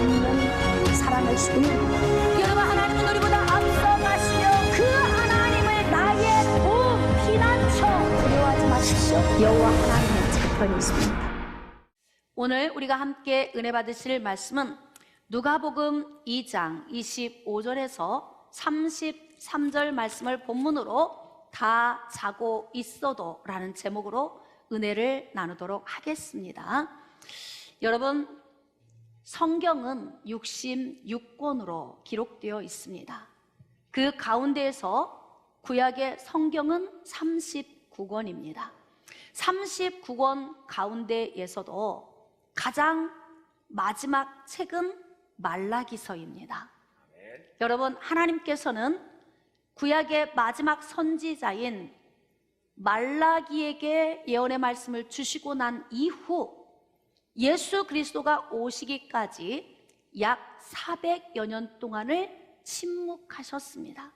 없는 사랑을 수입니다. 여러분, 하나님은 우리보다 앞서가시며 그 하나님을 나의 두 피난처 두려워하지 마십시오. 여호와 하나님의 저편에 있습니다. 오늘 우리가 함께 은혜 받으실 말씀은 누가복음 2장 25절에서 33절 말씀을 본문으로 다 자고 있어도 라는 제목으로 은혜를 나누도록 하겠습니다. 여러분, 성경은 66권으로 기록되어 있습니다. 그 가운데에서 구약의 성경은 39권입니다. 39권 가운데에서도 가장 마지막 책은 말라기서입니다. 여러분, 하나님께서는 구약의 마지막 선지자인 말라기에게 예언의 말씀을 주시고 난 이후 예수 그리스도가 오시기까지 약 400여 년 동안을 침묵하셨습니다.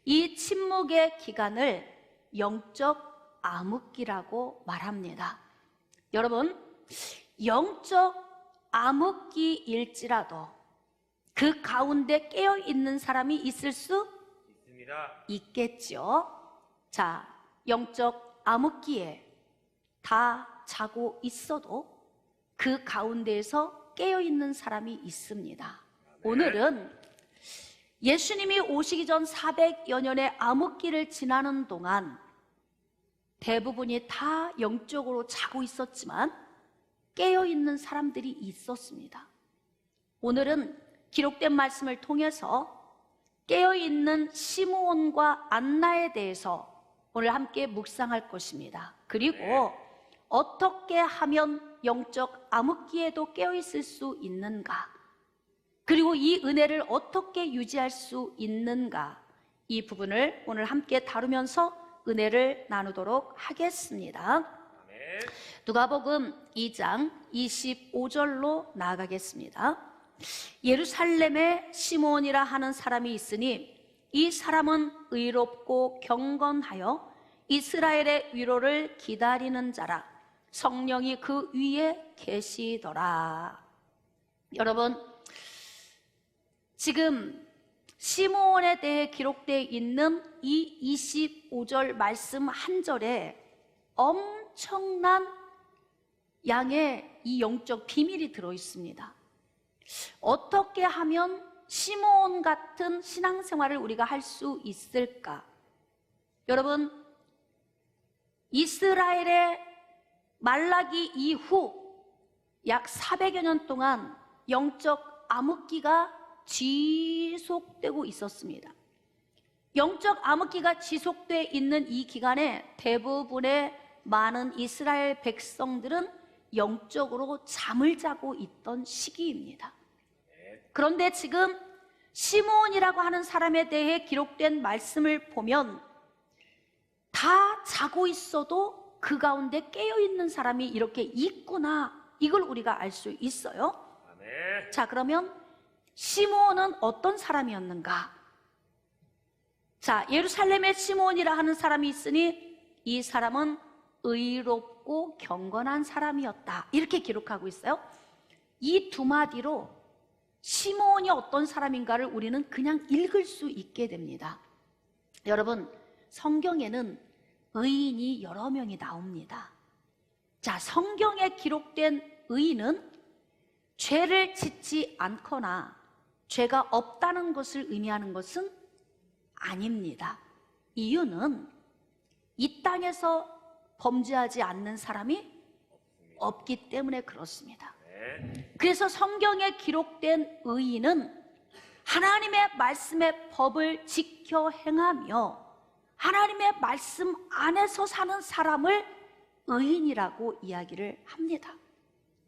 이 침묵의 기간을 영적 암흑기라고 말합니다. 여러분, 영적 암흑기일지라도 그 가운데 깨어있는 사람이 있을 수 있겠죠. 자, 영적 암흑기에 다 자고 있어도 그 가운데에서 깨어있는 사람이 있습니다. 오늘은 예수님이 오시기 전 400여 년의 암흑기를 지나는 동안 대부분이 다 영적으로 자고 있었지만 깨어있는 사람들이 있었습니다. 오늘은 기록된 말씀을 통해서 깨어있는 시므온과 안나에 대해서 오늘 함께 묵상할 것입니다. 그리고 어떻게 하면 영적 암흑기에도 깨어있을 수 있는가, 그리고 이 은혜를 어떻게 유지할 수 있는가, 이 부분을 오늘 함께 다루면서 은혜를 나누도록 하겠습니다. 누가복음 2장 25절로 나아가겠습니다. 예루살렘에 시므온이라 하는 사람이 있으니 이 사람은 의롭고 경건하여 이스라엘의 위로를 기다리는 자라. 성령이 그 위에 계시더라. 여러분, 지금 시므온에 대해 기록되어 있는 이 25절 말씀 한 절에 엄청난 양의 이 영적 비밀이 들어 있습니다. 어떻게 하면 시므온 같은 신앙생활을 우리가 할 수 있을까? 여러분, 이스라엘의 말라기 이후 약 400여 년 동안 영적 암흑기가 지속되고 있었습니다. 영적 암흑기가 지속되어 있는 이 기간에 대부분의 많은 이스라엘 백성들은 영적으로 잠을 자고 있던 시기입니다. 그런데 지금 시므온이라고 하는 사람에 대해 기록된 말씀을 보면 다 자고 있어도 그 가운데 깨어있는 사람이 이렇게 있구나, 이걸 우리가 알 수 있어요. 자, 그러면 시므온은 어떤 사람이었는가? 자, 예루살렘에 시므온이라 하는 사람이 있으니 이 사람은 의롭고 경건한 사람이었다, 이렇게 기록하고 있어요. 이 두 마디로 시므온이 어떤 사람인가를 우리는 그냥 읽을 수 있게 됩니다. 여러분, 성경에는 의인이 여러 명이 나옵니다. 자, 성경에 기록된 의인은 죄를 짓지 않거나 죄가 없다는 것을 의미하는 것은 아닙니다. 이유는 이 땅에서 범죄하지 않는 사람이 없기 때문에 그렇습니다. 그래서 성경에 기록된 의인은 하나님의 말씀의 법을 지켜 행하며 하나님의 말씀 안에서 사는 사람을 의인이라고 이야기를 합니다.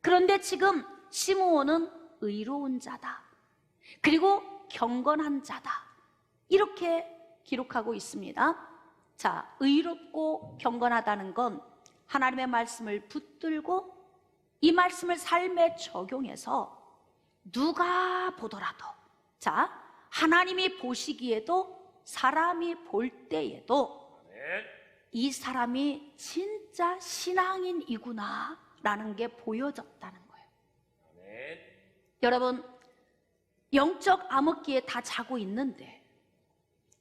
그런데 지금 시므온은 의로운 자다, 그리고 경건한 자다, 이렇게 기록하고 있습니다. 자, 의롭고 경건하다는 건 하나님의 말씀을 붙들고 이 말씀을 삶에 적용해서 누가 보더라도, 자, 하나님이 보시기에도 사람이 볼 때에도 이 사람이 진짜 신앙인이구나 라는 게 보여졌다는 거예요. 여러분, 영적 암흑기에 다 자고 있는데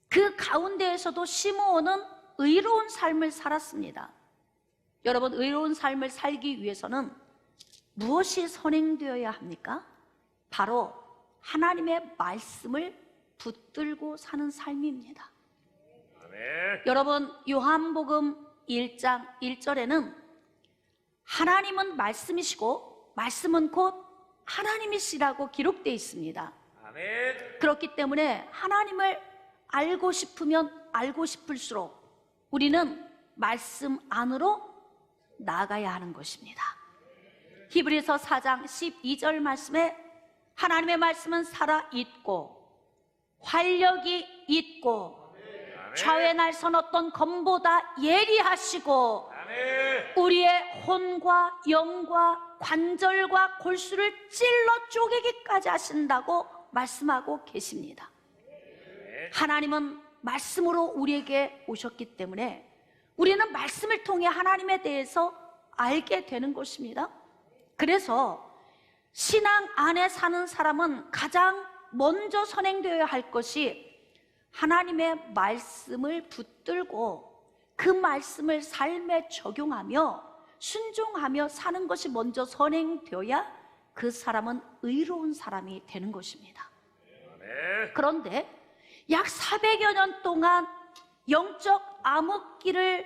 그 가운데에서도 시므온은 의로운 삶을 살았습니다. 여러분, 의로운 삶을 살기 위해서는 무엇이 선행되어야 합니까? 바로 하나님의 말씀을 붙들고 사는 삶입니다. 아멘. 여러분, 요한복음 1장 1절에는 하나님은 말씀이시고 말씀은 곧 하나님이시라고 기록되어 있습니다. 아멘. 그렇기 때문에 하나님을 알고 싶으면 알고 싶을수록 우리는 말씀 안으로 나아가야 하는 것입니다. 히브리서 4장 12절 말씀에 하나님의 말씀은 살아있고 활력이 있고 좌우에 날선 어떤 검보다 예리하시고 우리의 혼과 영과 관절과 골수를 찔러 쪼개기까지 하신다고 말씀하고 계십니다. 하나님은 말씀으로 우리에게 오셨기 때문에 우리는 말씀을 통해 하나님에 대해서 알게 되는 것입니다. 그래서 신앙 안에 사는 사람은 가장 먼저 선행되어야 할 것이 하나님의 말씀을 붙들고 그 말씀을 삶에 적용하며 순종하며 사는 것이 먼저 선행되어야 그 사람은 의로운 사람이 되는 것입니다. 그런데 약 400여 년 동안 영적 암흑기를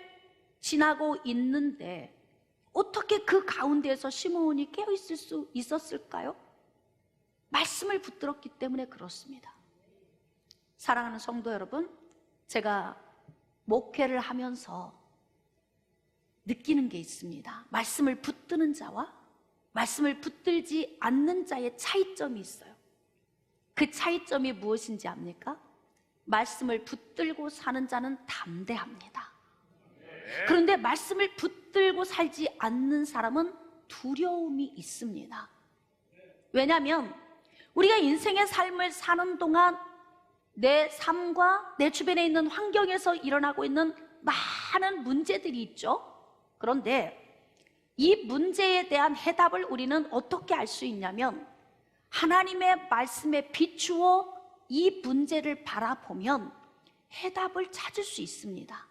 지나고 있는데 어떻게 그 가운데에서 시므온이 깨어있을 수 있었을까요? 말씀을 붙들었기 때문에 그렇습니다. 사랑하는 성도 여러분, 제가 목회를 하면서 느끼는 게 있습니다. 말씀을 붙드는 자와 말씀을 붙들지 않는 자의 차이점이 있어요. 그 차이점이 무엇인지 압니까? 말씀을 붙들고 사는 자는 담대합니다. 그런데 말씀을 붙들고 살지 않는 사람은 두려움이 있습니다. 왜냐하면 우리가 인생의 삶을 사는 동안 내 삶과 내 주변에 있는 환경에서 일어나고 있는 많은 문제들이 있죠. 그런데 이 문제에 대한 해답을 우리는 어떻게 알 수 있냐면 하나님의 말씀에 비추어 이 문제를 바라보면 해답을 찾을 수 있습니다.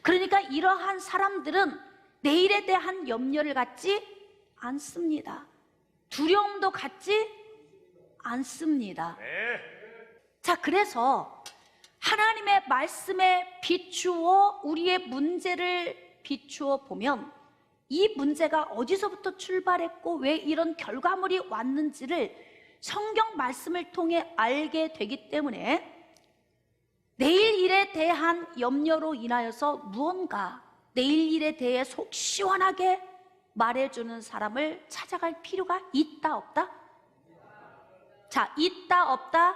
그러니까 이러한 사람들은 내일에 대한 염려를 갖지 않습니다. 두려움도 갖지 않습니다. 자, 그래서 하나님의 말씀에 비추어 우리의 문제를 비추어 보면 이 문제가 어디서부터 출발했고 왜 이런 결과물이 왔는지를 성경 말씀을 통해 알게 되기 때문에 내일 일에 대한 염려로 인하여서 무언가 내일 일에 대해 속 시원하게 말해주는 사람을 찾아갈 필요가 있다 없다? 자, 있다 없다?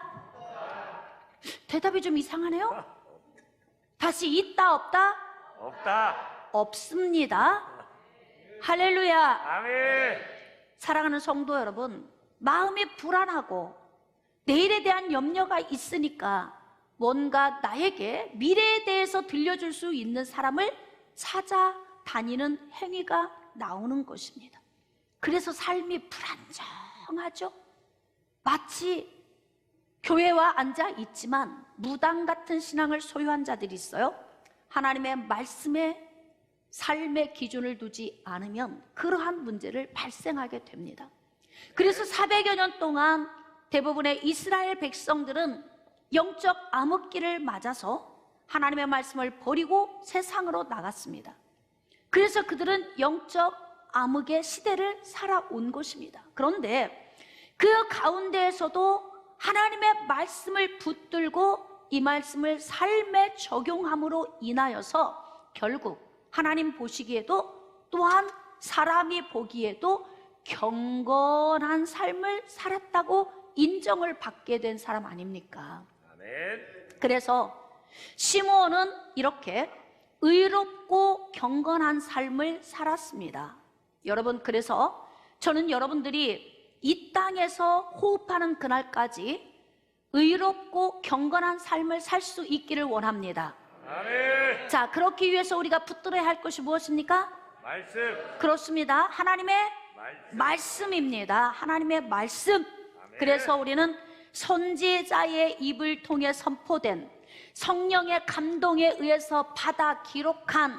대답이 좀 이상하네요. 다시 있다 없다? 없다. 없습니다. 할렐루야. 아멘. 사랑하는 성도 여러분, 마음이 불안하고 내일에 대한 염려가 있으니까 뭔가 나에게 미래에 대해서 들려줄 수 있는 사람을 찾아다니는 행위가 나오는 것입니다. 그래서 삶이 불안정하죠. 마치 교회와 앉아 있지만 무당 같은 신앙을 소유한 자들이 있어요. 하나님의 말씀에 삶의 기준을 두지 않으면 그러한 문제를 발생하게 됩니다. 그래서 400여 년 동안 대부분의 이스라엘 백성들은 영적 암흑기를 맞아서 하나님의 말씀을 버리고 세상으로 나갔습니다. 그래서 그들은 영적 암흑의 시대를 살아온 것입니다. 그런데 그 가운데에서도 하나님의 말씀을 붙들고 이 말씀을 삶에 적용함으로 인하여서 결국 하나님 보시기에도 또한 사람이 보기에도 경건한 삶을 살았다고 인정을 받게 된 사람 아닙니까? 아멘. 그래서 시므온은 이렇게 의롭고 경건한 삶을 살았습니다. 여러분, 그래서 저는 여러분들이 이 땅에서 호흡하는 그날까지 의롭고 경건한 삶을 살 수 있기를 원합니다. 아멘. 자, 그렇기 위해서 우리가 붙들어야 할 것이 무엇입니까? 말씀. 그렇습니다. 하나님의 말씀입니다. 하나님의 말씀. 그래서 우리는 선지자의 입을 통해 선포된 성령의 감동에 의해서 받아 기록된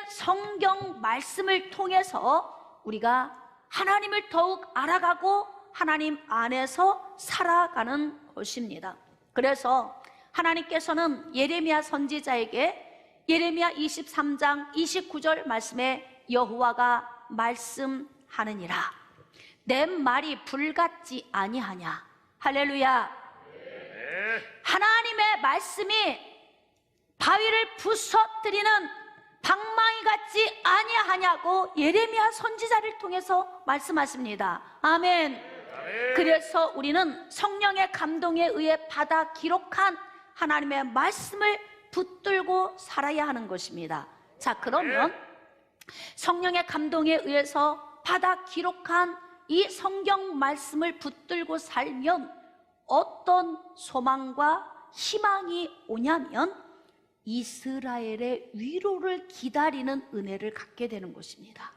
성경 말씀을 통해서 우리가 하나님을 더욱 알아가고 하나님 안에서 살아가는 것입니다. 그래서 하나님께서는 예레미야 선지자에게 예레미야 23장 29절 말씀에 여호와가 말씀하느니라, 내 말이 불같지 아니하냐. 할렐루야. 하나님의 말씀이 바위를 부서뜨리는 방망이 같지 아니하냐고 예레미야 선지자를 통해서 말씀하십니다. 아멘. 그래서 우리는 성령의 감동에 의해 받아 기록한 하나님의 말씀을 붙들고 살아야 하는 것입니다. 자, 그러면 성령의 감동에 의해서 받아 기록한 이 성경 말씀을 붙들고 살면 어떤 소망과 희망이 오냐면 이스라엘의 위로를 기다리는 은혜를 갖게 되는 것입니다.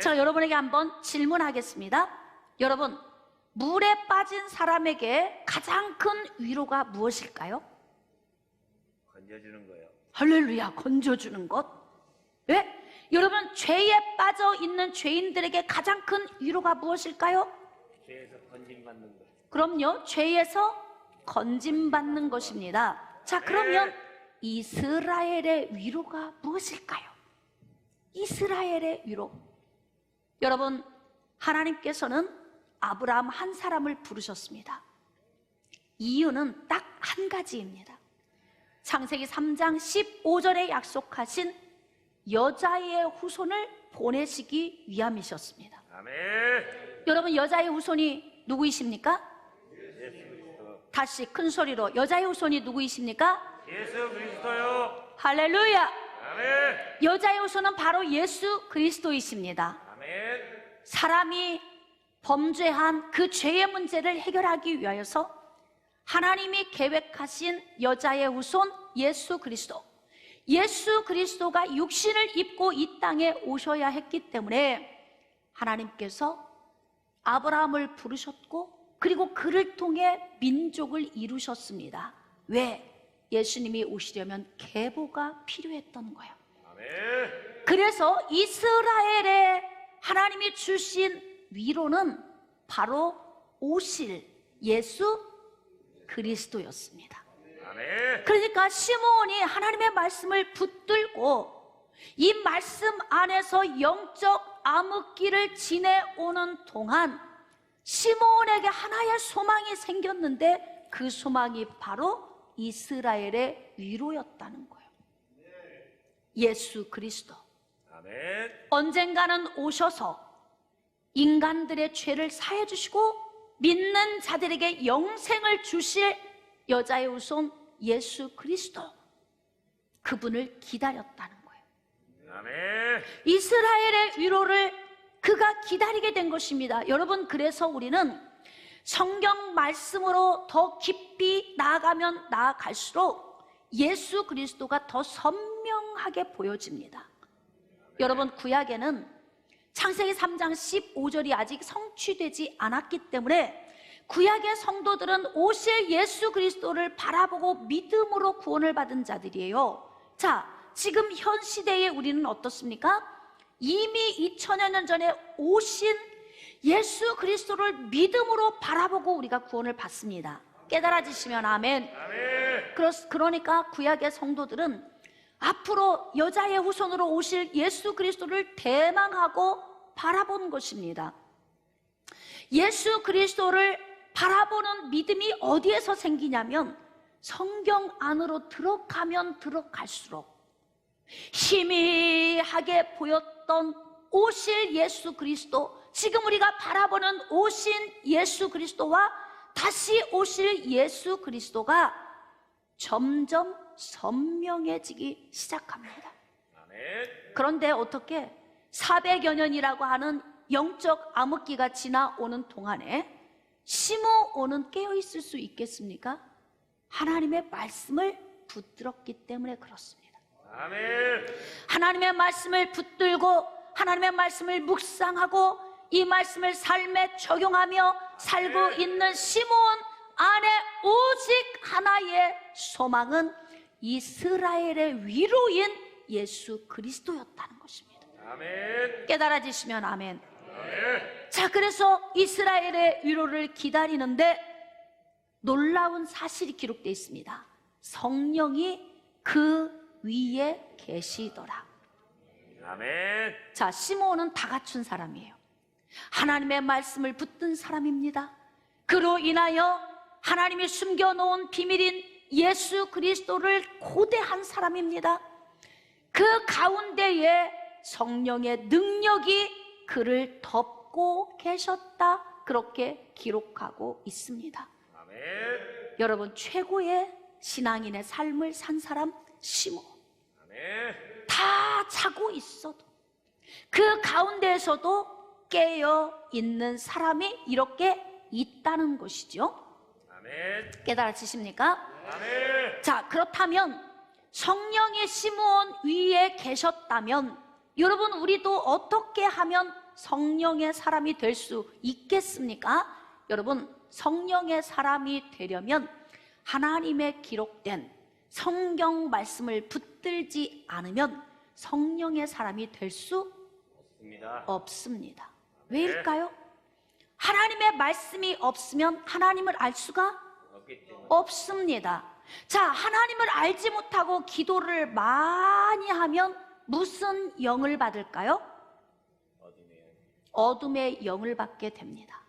자, 여러분에게 한번 질문하겠습니다. 여러분, 물에 빠진 사람에게 가장 큰 위로가 무엇일까요? 건져주는 거요. 할렐루야, 건져주는 것. 왜? 여러분, 죄에 빠져 있는 죄인들에게 가장 큰 위로가 무엇일까요? 죄에서 건짐받는 거. 그럼요, 죄에서 건짐받는 것입니다. 자, 그러면 이스라엘의 위로가 무엇일까요? 이스라엘의 위로. 여러분, 하나님께서는 아브라함 한 사람을 부르셨습니다. 이유는 딱 한 가지입니다. 창세기 3장 15절에 약속하신 여자의 후손을 보내시기 위함이셨습니다. 아멘. 여러분, 여자의 후손이 누구이십니까? 다시 큰 소리로, 여자의 후손이 누구이십니까? 예수 그리스도요. 할렐루야. 아멘. 여자의 후손은 바로 예수 그리스도이십니다. 아멘. 사람이 범죄한 그 죄의 문제를 해결하기 위하여서 하나님이 계획하신 여자의 후손 예수 그리스도, 예수 그리스도가 육신을 입고 이 땅에 오셔야 했기 때문에 하나님께서 아브라함을 부르셨고, 그리고 그를 통해 민족을 이루셨습니다. 왜? 예수님이 오시려면 계보가 필요했던 거예요. 아멘. 그래서 이스라엘에 하나님이 주신 위로는 바로 오실 예수 그리스도였습니다. 아멘. 그러니까 시므온이 하나님의 말씀을 붙들고 이 말씀 안에서 영적 암흑기를 지내오는 동안 시므온에게 하나의 소망이 생겼는데 그 소망이 바로 이스라엘의 위로였다는 거예요. 예수 그리스도. 아멘. 언젠가는 오셔서 인간들의 죄를 사해 주시고 믿는 자들에게 영생을 주실 여자의 후손 예수 그리스도, 그분을 기다렸다는 거예요. 아멘. 이스라엘의 위로를 그가 기다리게 된 것입니다. 여러분, 그래서 우리는 성경 말씀으로 더 깊이 나아가면 나아갈수록 예수 그리스도가 더 선명하게 보여집니다. 여러분, 구약에는 창세기 3장 15절이 아직 성취되지 않았기 때문에 구약의 성도들은 오실 예수 그리스도를 바라보고 믿음으로 구원을 받은 자들이에요. 자, 지금 현 시대에 우리는 어떻습니까? 이미 2000여 년 전에 오신 예수 그리스도를 믿음으로 바라보고 우리가 구원을 받습니다. 깨달아지시면 아멘. 아멘. 그러니까 구약의 성도들은 앞으로 여자의 후손으로 오실 예수 그리스도를 대망하고 바라본 것입니다. 예수 그리스도를 바라보는 믿음이 어디에서 생기냐면 성경 안으로 들어가면 들어갈수록 희미하게 보였던 오실 예수 그리스도, 지금 우리가 바라보는 오신 예수 그리스도와 다시 오실 예수 그리스도가 점점 선명해지기 시작합니다. 아멘. 그런데 어떻게 400여 년이라고 하는 영적 암흑기가 지나오는 동안에 시므온은 깨어있을 수 있겠습니까? 하나님의 말씀을 붙들었기 때문에 그렇습니다. 아멘. 하나님의 말씀을 붙들고 하나님의 말씀을 묵상하고 이 말씀을 삶에 적용하며 살고 있는 시므온 안에 오직 하나의 소망은 이스라엘의 위로인 예수 그리스도였다는 것입니다. 아멘. 깨달아지시면 아멘. 아멘. 자, 그래서 이스라엘의 위로를 기다리는데 놀라운 사실이 기록되어 있습니다. 성령이 그 위에 계시더라. 아멘. 자, 시므온은 다 갖춘 사람이에요. 하나님의 말씀을 붙든 사람입니다. 그로 인하여 하나님이 숨겨놓은 비밀인 예수 그리스도를 고대한 사람입니다. 그 가운데에 성령의 능력이 그를 덮고 계셨다, 그렇게 기록하고 있습니다. 아멘. 여러분, 최고의 신앙인의 삶을 산 사람 시므온. 아멘. 다 자고 있어도 그 가운데에서도 깨어 있는 사람이 이렇게 있다는 것이죠. 아멘. 깨달아지십니까? 아멘. 자, 그렇다면 성령의 시므온 위에 계셨다면 여러분, 우리도 어떻게 하면 성령의 사람이 될 수 있겠습니까? 여러분, 성령의 사람이 되려면 하나님의 기록된 성경 말씀을 붙들지 않으면 성령의 사람이 될 수 없습니다. 없습니다. 왜일까요? 하나님의 말씀이 없으면 하나님을 알 수가 없기 때문에. 없습니다. 자, 하나님을 알지 못하고 기도를 많이 하면 무슨 영을 받을까요? 어둠의 영을 받게 됩니다.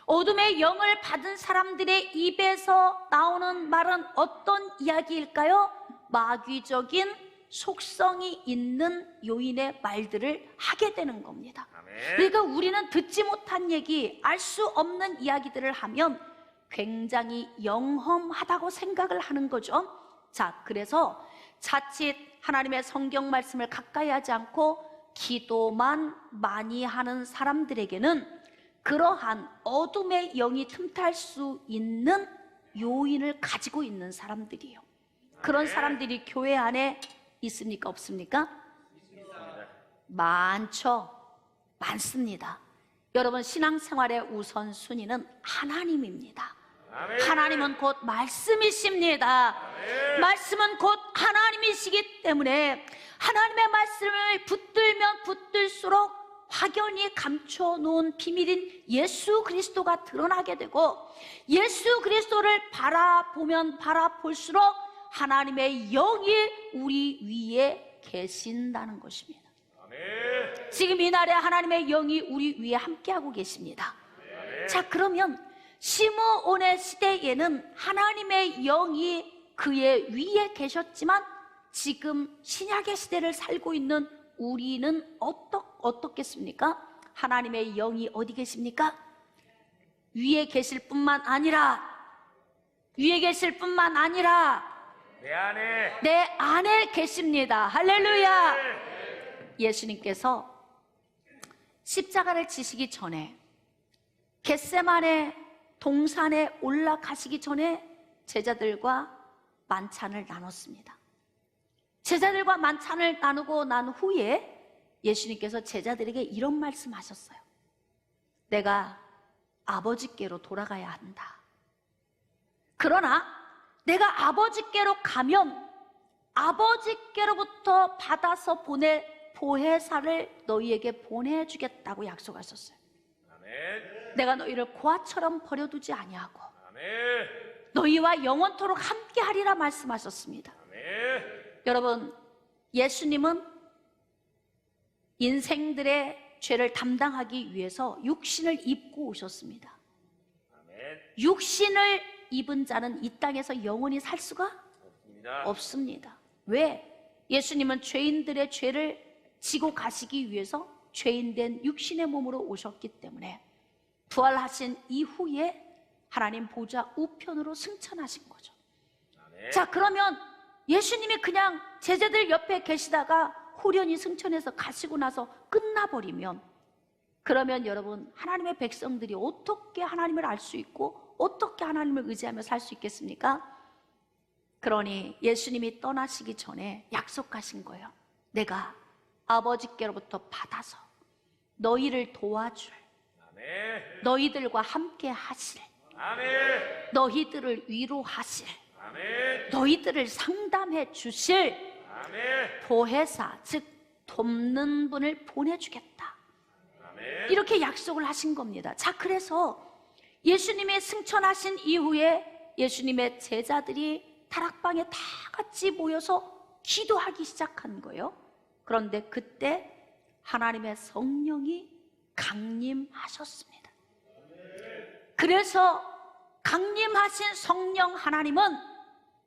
어둠의 영을 받은 사람들의 입에서 나오는 말은 어떤 이야기일까요? 마귀적인 속성이 있는 요인의 말들을 하게 되는 겁니다. 아멘. 그러니까 우리는 듣지 못한 얘기, 알 수 없는 이야기들을 하면 굉장히 영험하다고 생각을 하는 거죠. 자, 그래서 자칫 하나님의 성경 말씀을 가까이 하지 않고 기도만 많이 하는 사람들에게는 그러한 어둠의 영이 틈탈 수 있는 요인을 가지고 있는 사람들이에요. 그런 사람들이 교회 안에 있습니까? 없습니까? 많죠. 많습니다. 여러분, 신앙생활의 우선순위는 하나님입니다. 아멘. 하나님은 곧 말씀이십니다. 아멘. 말씀은 곧 하나님이시기 때문에 하나님의 말씀을 붙들면 붙들수록 확연히 감춰놓은 비밀인 예수 그리스도가 드러나게 되고, 예수 그리스도를 바라보면 바라볼수록 하나님의 영이 우리 위에 계신다는 것입니다. 아멘. 지금 이날에 하나님의 영이 우리 위에 함께하고 계십니다. 자, 그러면 시므온의 시대에는 하나님의 영이 그의 위에 계셨지만 지금 신약의 시대를 살고 있는 우리는 어떻겠습니까? 하나님의 영이 어디 계십니까? 위에 계실 뿐만 아니라 내 안에 계십니다. 할렐루야. 예수님께서 십자가를 지시기 전에 겟세마네 동산에 올라가시기 전에 제자들과 만찬을 나눴습니다. 제자들과 만찬을 나누고 난 후에 예수님께서 제자들에게 이런 말씀하셨어요. 내가 아버지께로 돌아가야 한다. 그러나 내가 아버지께로 가면 아버지께로부터 받아서 보낼 보혜사를 너희에게 보내주겠다고 약속하셨어요. 아멘. 내가 너희를 고아처럼 버려두지 아니하고 아멘. 너희와 영원토록 함께하리라 말씀하셨습니다. 아멘. 여러분, 예수님은 인생들의 죄를 담당하기 위해서 육신을 입고 오셨습니다. 아멘. 육신을 입은 자는 이 땅에서 영원히 살 수가 없습니다. 없습니다. 왜? 예수님은 죄인들의 죄를 지고 가시기 위해서 죄인된 육신의 몸으로 오셨기 때문에 부활하신 이후에 하나님 보좌 우편으로 승천하신 거죠. 아멘. 자, 그러면 예수님이 그냥 제자들 옆에 계시다가 후련히 승천해서 가시고 나서 끝나버리면, 그러면 여러분, 하나님의 백성들이 어떻게 하나님을 알 수 있고 어떻게 하나님을 의지하며 살 수 있겠습니까? 그러니 예수님이 떠나시기 전에 약속하신 거예요. 내가 아버지께로부터 받아서 너희를 도와줄 아멘. 너희들과 함께 하실, 아멘. 너희들을 위로하실, 아멘. 너희들을 상담해 주실 아멘. 보혜사, 즉 돕는 분을 보내주겠다. 아멘. 이렇게 약속을 하신 겁니다. 자, 그래서 예수님이 승천하신 이후에 예수님의 제자들이 다락방에 다 같이 모여서 기도하기 시작한 거예요. 그런데 그때 하나님의 성령이 강림하셨습니다. 그래서 강림하신 성령 하나님은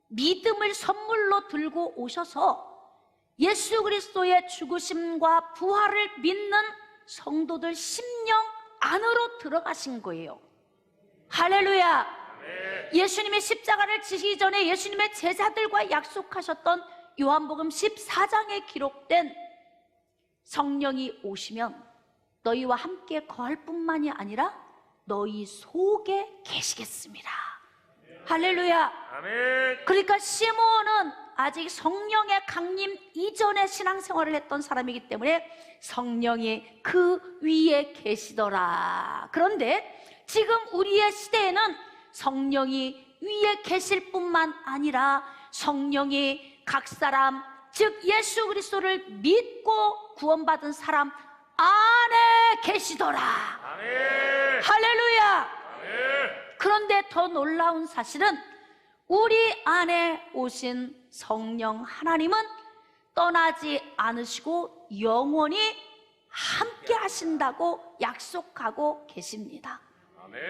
믿음을 선물로 들고 오셔서 예수 그리스도의 죽으심과 부활을 믿는 성도들 심령 안으로 들어가신 거예요. 할렐루야. 예수님이 십자가를 지시기 전에 예수님의 제자들과 약속하셨던 요한복음 14장에 기록된 성령이 오시면 너희와 함께 거할 뿐만이 아니라 너희 속에 계시겠습니다. 할렐루야. 아멘. 그러니까 시몬은 아직 성령의 강림 이전에 신앙생활을 했던 사람이기 때문에 성령이 그 위에 계시더라. 그런데 지금 우리의 시대에는 성령이 위에 계실 뿐만 아니라 성령이 각 사람, 즉 예수 그리스도를 믿고 구원받은 사람 안에 계시더라. 아멘. 할렐루야. 아멘. 그런데 더 놀라운 사실은 우리 안에 오신 성령 하나님은 떠나지 않으시고 영원히 함께 하신다고 약속하고 계십니다. 아멘.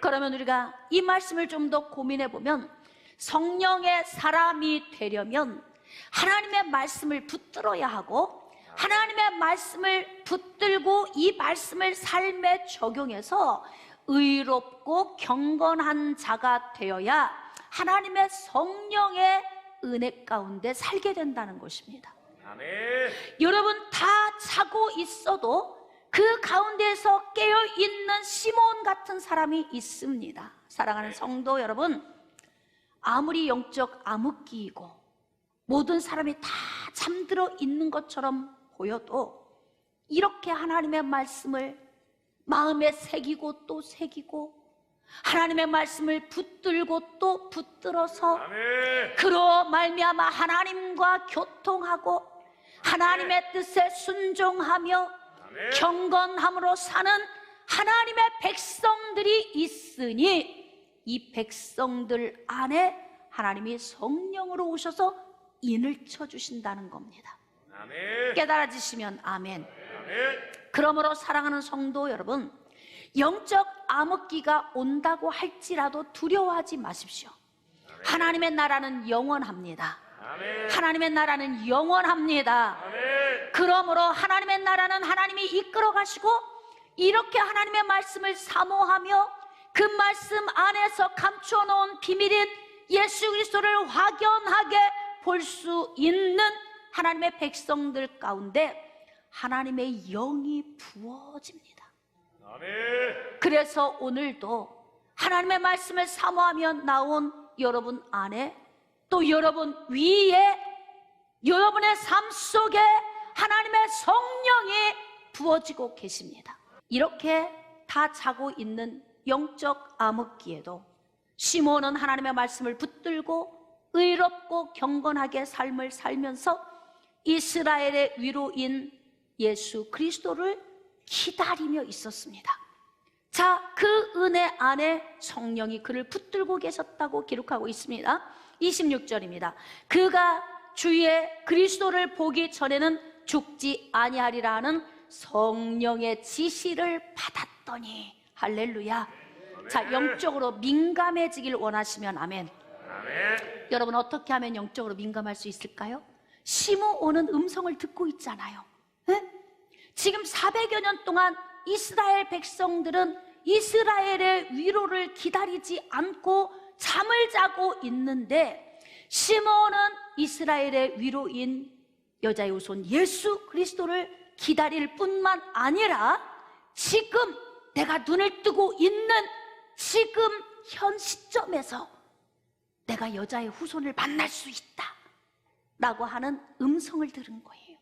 그러면 우리가 이 말씀을 좀 더 고민해 보면 성령의 사람이 되려면 하나님의 말씀을 붙들어야 하고 하나님의 말씀을 붙들고 이 말씀을 삶에 적용해서 의롭고 경건한 자가 되어야 하나님의 성령의 은혜 가운데 살게 된다는 것입니다. 아멘. 여러분 다 자고 있어도 그 가운데에서 깨어있는 시몬 같은 사람이 있습니다. 사랑하는 성도 여러분, 아무리 영적 암흑기이고 모든 사람이 다 잠들어 있는 것처럼 보여도 이렇게 하나님의 말씀을 마음에 새기고 또 새기고 하나님의 말씀을 붙들고 또 붙들어서 아멘. 그로 말미암아 하나님과 교통하고 하나님의 뜻에 순종하며 아멘. 경건함으로 사는 하나님의 백성들이 있으니 이 백성들 안에 하나님이 성령으로 오셔서 인을 쳐주신다는 겁니다. 아멘. 깨달아지시면 아멘. 아멘. 그러므로 사랑하는 성도 여러분, 영적 암흑기가 온다고 할지라도 두려워하지 마십시오. 하나님의 나라는 영원합니다. 아멘. 하나님의 나라는 영원합니다. 아멘. 그러므로 하나님의 나라는 하나님이 이끌어 가시고 이렇게 하나님의 말씀을 사모하며 그 말씀 안에서 감추어 놓은 비밀인 예수 그리스도를 확연하게 볼 수 있는 하나님의 백성들 가운데 하나님의 영이 부어집니다. 아멘. 그래서 오늘도 하나님의 말씀을 사모하며 나온 여러분 안에 또 여러분 위에 여러분의 삶 속에 하나님의 성령이 부어지고 계십니다. 이렇게 다 자고 있는 영적 암흑기에도 시몬은 하나님의 말씀을 붙들고 의롭고 경건하게 삶을 살면서 이스라엘의 위로인 예수 그리스도를 기다리며 있었습니다. 자, 그 은혜 안에 성령이 그를 붙들고 계셨다고 기록하고 있습니다. 26절입니다. 그가 주의 그리스도를 보기 전에는 죽지 아니하리라 하는 성령의 지시를 받았더니 할렐루야. 자, 영적으로 민감해지길 원하시면 아멘. 아멘. 여러분 어떻게 하면 영적으로 민감할 수 있을까요? 심어오는 음성을 듣고 있잖아요. 네? 지금 400여 년 동안 이스라엘 백성들은 이스라엘의 위로를 기다리지 않고 잠을 자고 있는데 시몬은 이스라엘의 위로인 여자의 후손 예수 그리스도를 기다릴 뿐만 아니라 지금 내가 눈을 뜨고 있는 지금 현 시점에서 내가 여자의 후손을 만날 수 있다 라고 하는 음성을 들은 거예요.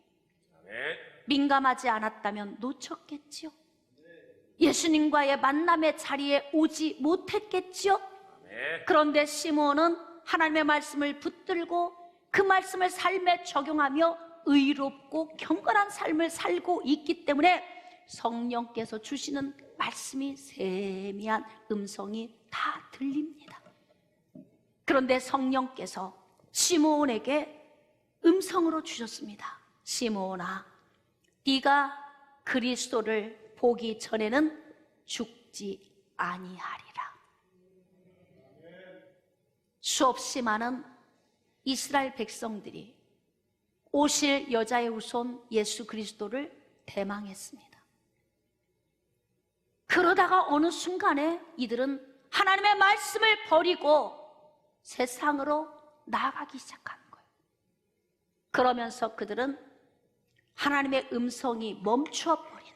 아멘. 민감하지 않았다면 놓쳤겠지요. 예수님과의 만남의 자리에 오지 못했겠지요? 아멘. 그런데 시므온은 하나님의 말씀을 붙들고 그 말씀을 삶에 적용하며 의롭고 경건한 삶을 살고 있기 때문에 성령께서 주시는 말씀이 세미한 음성이 다 들립니다. 그런데 성령께서 시므온에게 음성으로 주셨습니다. 시므온아, 네가 그리스도를 보기 전에는 죽지 아니하리라. 수없이 많은 이스라엘 백성들이 오실 여자의 후손 예수 그리스도를 대망했습니다. 그러다가 어느 순간에 이들은 하나님의 말씀을 버리고 세상으로 나아가기 시작하는 거예요. 그러면서 그들은 하나님의 음성이 멈춰버린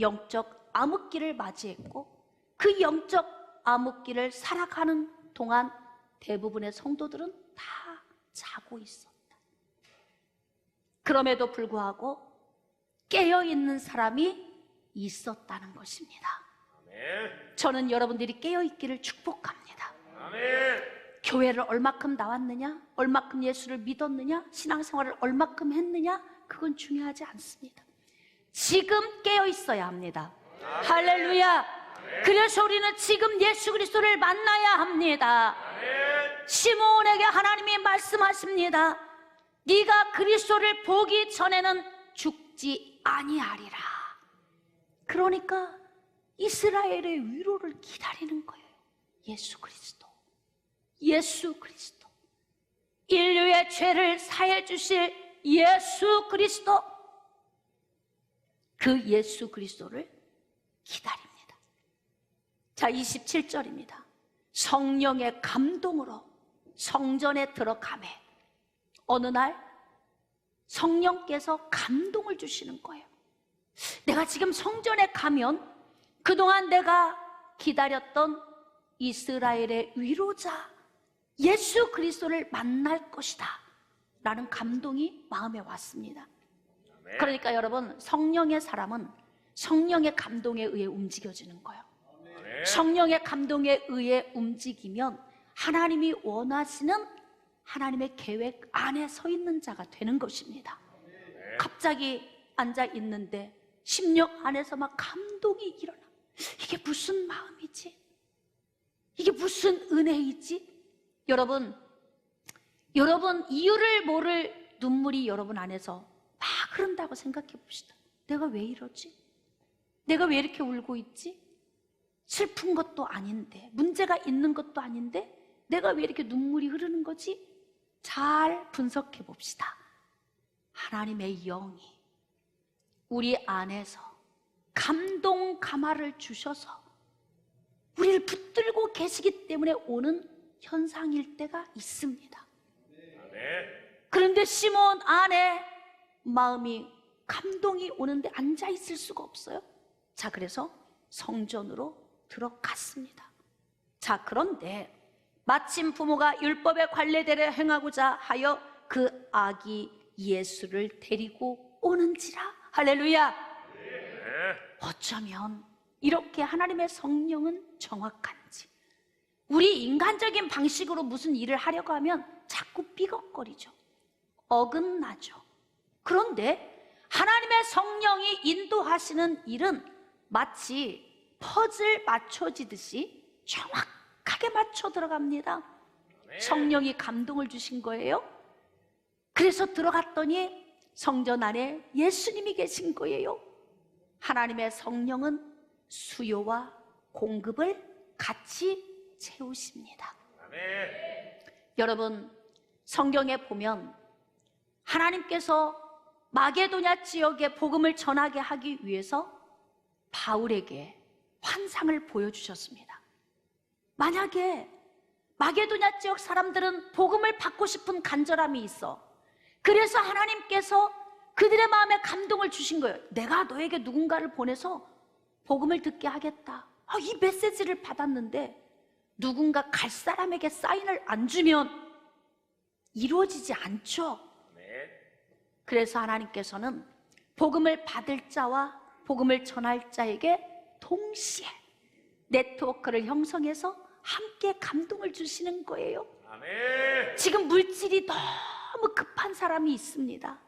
영적 암흑기를 맞이했고, 그 영적 암흑기를 살아가는 동안 대부분의 성도들은 다 자고 있었다. 그럼에도 불구하고 깨어있는 사람이 있었다는 것입니다. 아멘. 저는 여러분들이 깨어있기를 축복합니다. 아멘. 교회를 얼마큼 나왔느냐, 얼마큼 예수를 믿었느냐, 신앙생활을 얼마큼 했느냐, 그건 중요하지 않습니다. 지금 깨어있어야 합니다. 할렐루야. 그래서 우리는 지금 예수 그리스도를 만나야 합니다. 시므온에게 하나님이 말씀하십니다. 네가 그리스도를 보기 전에는 죽지 아니하리라. 그러니까 이스라엘의 위로를 기다리는 거예요. 예수 그리스도, 예수 그리스도, 인류의 죄를 사해 주실 예수 그리스도, 그 예수 그리스도를 기다립니다. 자, 27절입니다. 성령의 감동으로 성전에 들어가매 어느 날 성령께서 감동을 주시는 거예요. 내가 지금 성전에 가면 그동안 내가 기다렸던 이스라엘의 위로자 예수 그리스도를 만날 것이다 라는 감동이 마음에 왔습니다. 그러니까 여러분, 성령의 사람은 성령의 감동에 의해 움직여지는 거예요. 성령의 감동에 의해 움직이면 하나님이 원하시는 하나님의 계획 안에 서 있는 자가 되는 것입니다. 갑자기 앉아 있는데 심령 안에서 막 감동이 일어나. 이게 무슨 마음이지? 이게 무슨 은혜이지? 여러분 이유를 모를 눈물이 여러분 안에서 막 흐른다고 생각해 봅시다. 내가 왜 이러지? 내가 왜 이렇게 울고 있지? 슬픈 것도 아닌데, 문제가 있는 것도 아닌데 내가 왜 이렇게 눈물이 흐르는 거지? 잘 분석해 봅시다. 하나님의 영이 우리 안에서 감동 가마를 주셔서 우리를 붙들고 계시기 때문에 오는 현상일 때가 있습니다. 그런데 시몬 안에 마음이 감동이 오는데 앉아 있을 수가 없어요. 자, 그래서 성전으로 들어갔습니다. 자, 그런데 마침 부모가 율법의 관례대로 행하고자 하여 그 아기 예수를 데리고 오는지라. 할렐루야. 어쩌면 이렇게 하나님의 성령은 정확한지, 우리 인간적인 방식으로 무슨 일을 하려고 하면 자꾸 삐걱거리죠. 어긋나죠. 그런데 하나님의 성령이 인도하시는 일은 마치 퍼즐 맞춰지듯이 정확하게 맞춰 들어갑니다. 성령이 감동을 주신 거예요. 그래서 들어갔더니 성전 안에 예수님이 계신 거예요. 하나님의 성령은 수요와 공급을 같이 채우십니다. 여러분, 성경에 보면 하나님께서 마게도냐 지역에 복음을 전하게 하기 위해서 바울에게 환상을 보여주셨습니다. 만약에 마게도냐 지역 사람들은 복음을 받고 싶은 간절함이 있어. 그래서 하나님께서 그들의 마음에 감동을 주신 거예요. 내가 너에게 누군가를 보내서 복음을 듣게 하겠다. 이 메시지를 받았는데 누군가 갈 사람에게 사인을 안 주면 이루어지지 않죠. 그래서 하나님께서는 복음을 받을 자와 복음을 전할 자에게 동시에 네트워크를 형성해서 함께 감동을 주시는 거예요. 아멘. 지금 물질이 너무 급한 사람이 있습니다.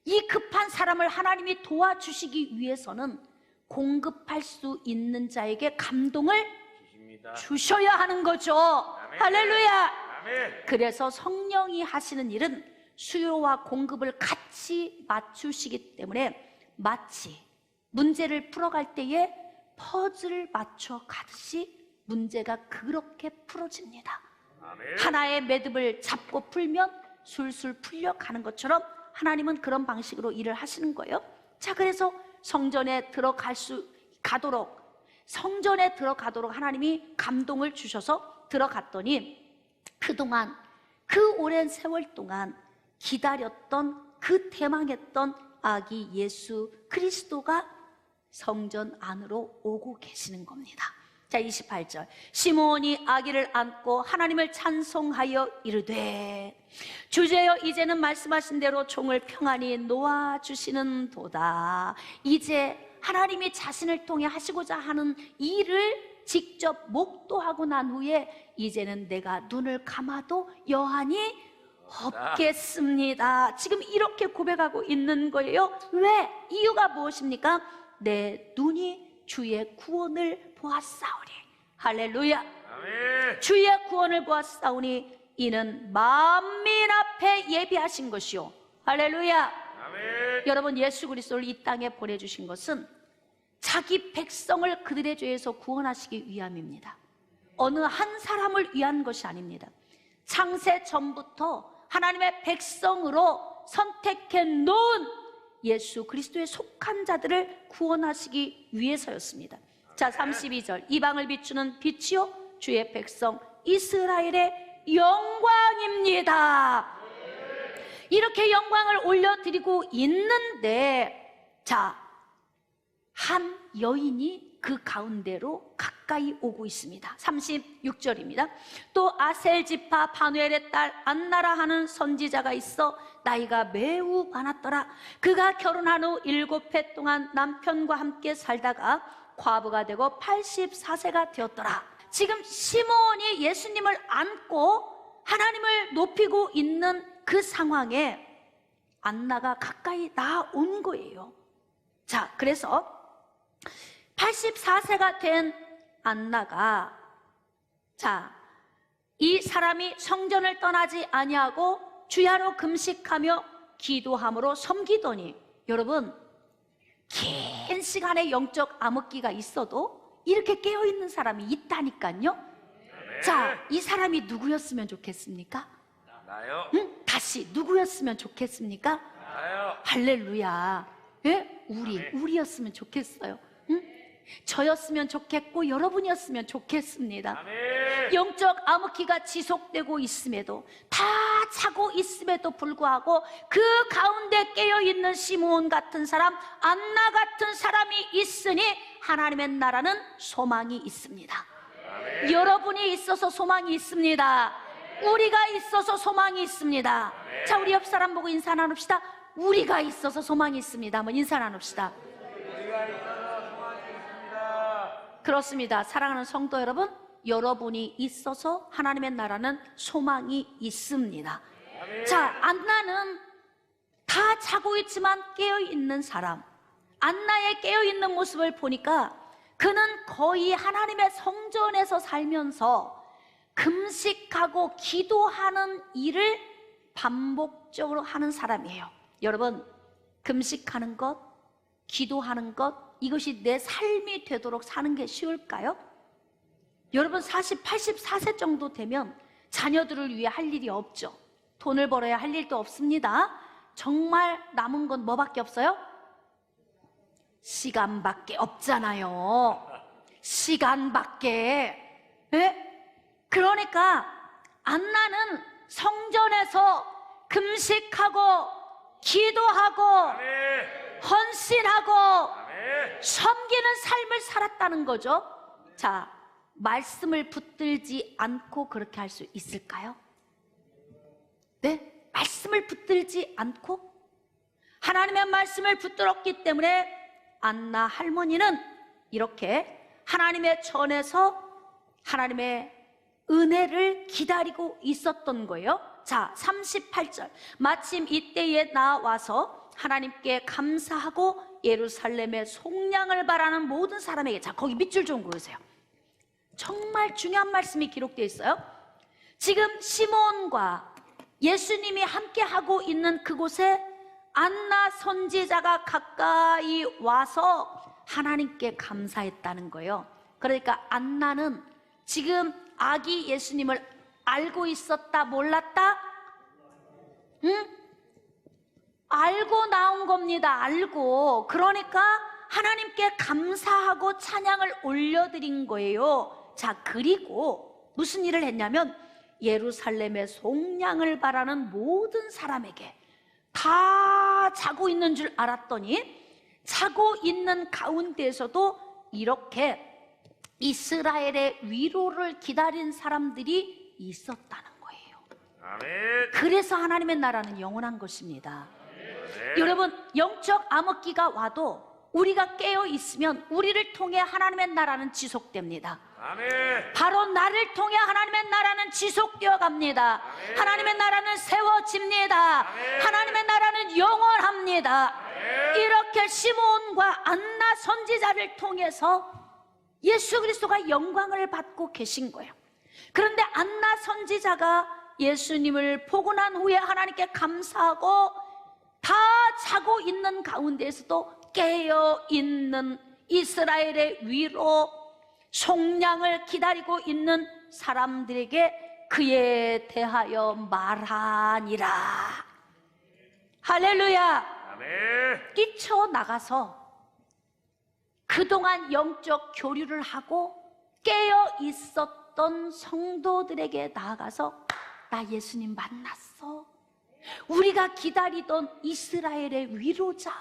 이 급한 사람을 하나님이 도와주시기 위해서는 공급할 수 있는 자에게 감동을 주십니다. 주셔야 하는 거죠. 할렐루야. 아멘. 그래서 성령이 하시는 일은 수요와 공급을 같이 맞추시기 때문에 마치 문제를 풀어갈 때에 퍼즐을 맞춰 가듯이 문제가 그렇게 풀어집니다. 아멘. 하나의 매듭을 잡고 풀면 술술 풀려가는 것처럼 하나님은 그런 방식으로 일을 하시는 거예요. 자, 그래서 성전에 들어가도록 하나님이 감동을 주셔서 들어갔더니 그동안 그 오랜 세월 동안 기다렸던 그 대망했던 아기 예수 그리스도가 성전 안으로 오고 계시는 겁니다. 자, 28절. 시므온이 아기를 안고 하나님을 찬송하여 이르되 주제여 이제는 말씀하신 대로 종을 평안히 놓아주시는 도다. 이제 하나님이 자신을 통해 하시고자 하는 일을 직접 목도하고 난 후에 이제는 내가 눈을 감아도 여한이 없겠습니다. 지금 이렇게 고백하고 있는 거예요. 왜? 이유가 무엇입니까? 내 눈이 주의 구원을 보았사오니. 할렐루야. 아멘. 주의 구원을 보았사오니 이는 만민 앞에 예비하신 것이요. 할렐루야. 아멘. 여러분, 예수 그리스도를 이 땅에 보내주신 것은 자기 백성을 그들의 죄에서 구원하시기 위함입니다. 어느 한 사람을 위한 것이 아닙니다. 창세 전부터 하나님의 백성으로 선택해 놓은 예수 그리스도에 속한 자들을 구원하시기 위해서였습니다. 자, 32절. 이방을 비추는 빛이요 주의 백성 이스라엘의 영광입니다. 이렇게 영광을 올려드리고 있는데, 자, 한 여인이 그 가운데로 가까이 오고 있습니다. 36절입니다. 또 아셀 지파 바누엘의 딸 안나라 하는 선지자가 있어 나이가 매우 많았더라. 그가 결혼한 후 7해 동안 남편과 함께 살다가 과부가 되고 84세가 되었더라. 지금 시므온이 예수님을 안고 하나님을 높이고 있는 그 상황에 안나가 가까이 나온 거예요. 자, 그래서 84세가 된 안나가, 자, 이 사람이 성전을 떠나지 아니하고 주야로 금식하며 기도함으로 섬기더니, 여러분, 긴 시간의 영적 암흑기가 있어도 이렇게 깨어있는 사람이 있다니까요. 자, 이 사람이 누구였으면 좋겠습니까? 나요. 다시 누구였으면 좋겠습니까? 나요. 할렐루야. 예? 우리였으면 좋겠어요. 저였으면 좋겠고 여러분이었으면 좋겠습니다. 아멘. 영적 암흑기가 지속되고 있음에도, 다 자고 있음에도 불구하고 그 가운데 깨어있는 시므온 같은 사람, 안나 같은 사람이 있으니 하나님의 나라는 소망이 있습니다. 아멘. 여러분이 있어서 소망이 있습니다. 우리가 있어서 소망이 있습니다. 자, 우리 옆 사람 보고 인사 나눕시다. 우리가 있어서 소망이 있습니다. 한번 인사 나눕시다. 그렇습니다. 사랑하는 성도 여러분, 여러분이 있어서 하나님의 나라는 소망이 있습니다. 자, 안나는 다 자고 있지만 깨어있는 사람, 안나의 깨어있는 모습을 보니까 그는 거의 하나님의 성전에서 살면서 금식하고 기도하는 일을 반복적으로 하는 사람이에요. 여러분, 금식하는 것, 기도하는 것, 이것이 내 삶이 되도록 사는 게 쉬울까요? 여러분, 84세 정도 되면 자녀들을 위해 할 일이 없죠. 돈을 벌어야 할 일도 없습니다. 정말 남은 건 뭐밖에 없어요? 시간밖에 없잖아요. 시간밖에. 네? 그러니까 안나는 성전에서 금식하고 기도하고 아멘. 헌신하고 아멘. 섬기는 삶을 살았다는 거죠. 자, 말씀을 붙들지 않고 그렇게 할 수 있을까요? 네? 말씀을 붙들지 않고 하나님의 말씀을 붙들었기 때문에 안나 할머니는 이렇게 하나님의 전에서 하나님의 은혜를 기다리고 있었던 거예요. 자, 38절. 마침 이때에 나와서 하나님께 감사하고 예루살렘의 속량을 바라는 모든 사람에게, 자, 거기 밑줄 좀 그으세요. 정말 중요한 말씀이 기록되어 있어요. 지금 시몬과 예수님이 함께 하고 있는 그곳에 안나 선지자가 가까이 와서 하나님께 감사했다는 거예요. 그러니까 안나는 지금 아기 예수님을 알고 있었다, 몰랐다? 응? 알고 나온 겁니다. 알고. 그러니까 하나님께 감사하고 찬양을 올려드린 거예요. 자, 그리고 무슨 일을 했냐면 예루살렘의 속량을 바라는 모든 사람에게, 다 자고 있는 줄 알았더니 자고 있는 가운데에서도 이렇게 이스라엘의 위로를 기다린 사람들이 있었다는 거예요. 아멘. 그래서 하나님의 나라는 영원한 것입니다. 네. 여러분, 영적 암흑기가 와도 우리가 깨어 있으면 우리를 통해 하나님의 나라는 지속됩니다. 아멘. 바로 나를 통해 하나님의 나라는 지속되어 갑니다. 아멘. 하나님의 나라는 세워집니다. 아멘. 하나님의 나라는 영원합니다. 아멘. 이렇게 시몬과 안나 선지자를 통해서 예수 그리스도가 영광을 받고 계신 거예요. 그런데 안나 선지자가 예수님을 보고 난 후에 하나님께 감사하고 다 자고 있는 가운데에서도 깨어 있는 이스라엘의 위로 속량을 기다리고 있는 사람들에게 그에 대하여 말하니라. 할렐루야. 아멘. 뛰쳐나가서 그동안 영적 교류를 하고 깨어 있었던 성도들에게 나아가서, 나 예수님 만났어. 우리가 기다리던 이스라엘의 위로자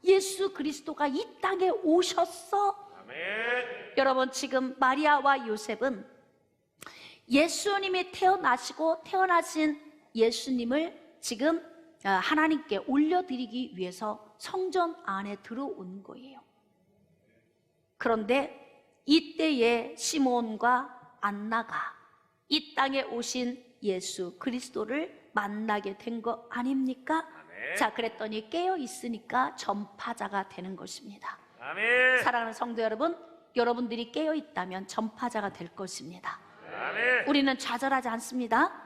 예수 그리스도가 이 땅에 오셨어. 아멘. 여러분, 지금 마리아와 요셉은 예수님이 태어나신 예수님을 지금 하나님께 올려드리기 위해서 성전 안에 들어온 거예요. 그런데 이때에 시몬과 안나가 이 땅에 오신 예수 그리스도를 만나게 된 거 아닙니까? 아멘. 자, 그랬더니 깨어 있으니까 전파자가 되는 것입니다. 아멘. 사랑하는 성도 여러분, 여러분들이 깨어 있다면 전파자가 될 것입니다. 아멘. 우리는 좌절하지 않습니다.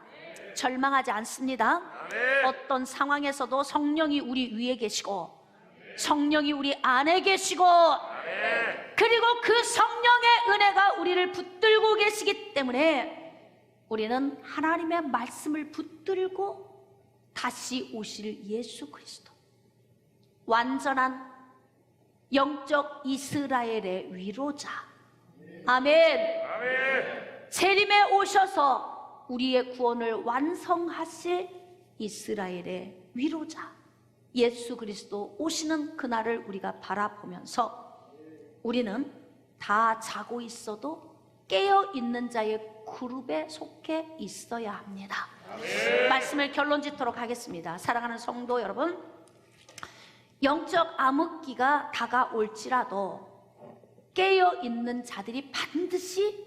절망하지 않습니다. 아멘. 어떤 상황에서도 성령이 우리 위에 계시고 성령이 우리 안에 계시고 아멘. 그리고 그 성령의 은혜가 우리를 붙들고 계시기 때문에 우리는 하나님의 말씀을 붙들고 다시 오실 예수 그리스도, 완전한 영적 이스라엘의 위로자, 아멘, 아멘. 재림에 오셔서 우리의 구원을 완성하실 이스라엘의 위로자 예수 그리스도 오시는 그날을 우리가 바라보면서 우리는 다 자고 있어도 깨어 있는 자의 그룹에 속해 있어야 합니다. 말씀을 결론 짓도록 하겠습니다. 사랑하는 성도 여러분, 영적 암흑기가 다가올지라도 깨어 있는 자들이 반드시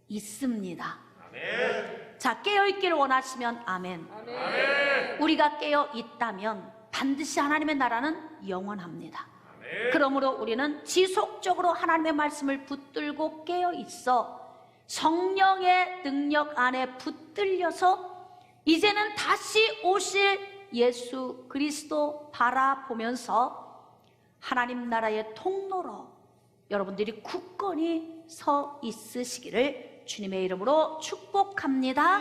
있습니다. 아멘. 자, 깨어 있기를 원하시면 아멘. 아멘. 우리가 깨어 있다면 반드시 하나님의 나라는 영원합니다. 그러므로 우리는 지속적으로 하나님의 말씀을 붙들고 깨어 있어 성령의 능력 안에 붙들려서 이제는 다시 오실 예수 그리스도 바라보면서 하나님 나라의 통로로 여러분들이 굳건히 서 있으시기를 주님의 이름으로 축복합니다.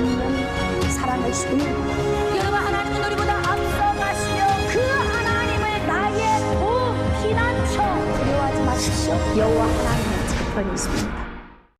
없는 사랑을 주니 여러분 하나님은 우리보다 앞서가시며 그 하나님을 나의 도 피난처 두려워하지 마십시오. 여호와 하나님은 저편이 있습니다.